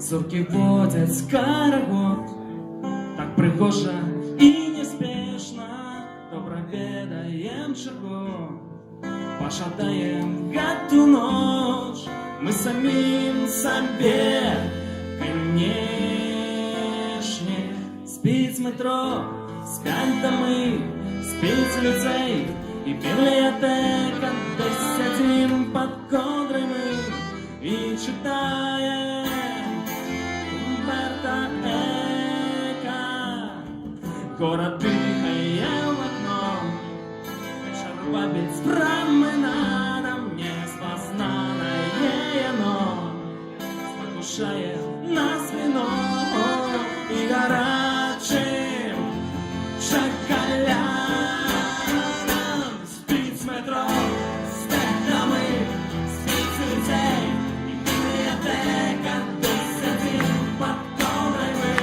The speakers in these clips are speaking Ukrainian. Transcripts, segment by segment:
зорки водять скорогод, так пригожа і неспешно, то проведаєм чого, пошатаєм гэту ноч, мы самим себе, конечно. Спіць метро, спять доми, спіць ліцей і бібліотека, де сидим під кодрами і читаєм Умберто Еко. Город дихає в окно, шарбабець променадом, неспознанное оно спокушає нас вино і гарячим шоколадом. Спіць метро, спять доми, спіць ліцей і бібліотека, де сидим під кодрами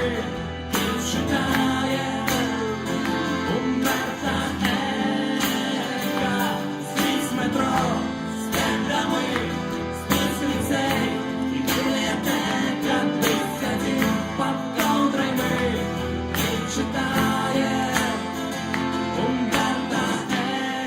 і читаєм Умберто Еко. Спіць метро, спять доми, спіць ліцей і бібліотека, де сидим під кодрами і читаєм Умберто Еко.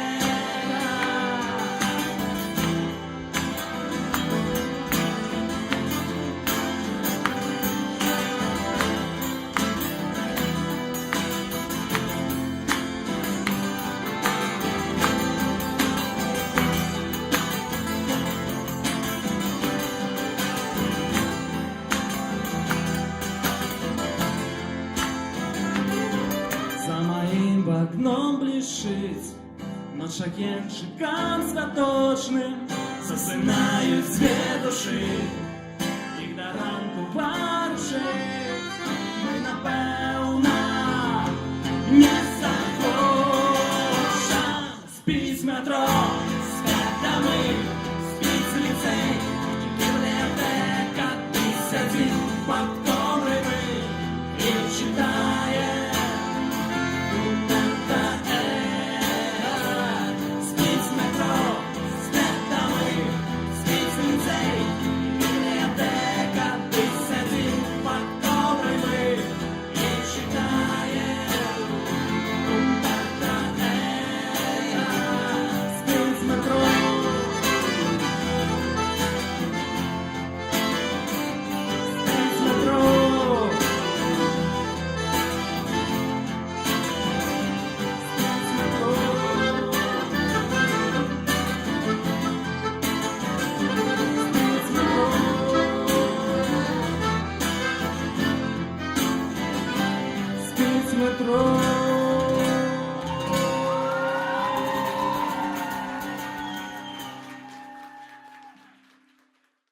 За моим окном блішить ночь агентчикам святочним, засинають дві душі.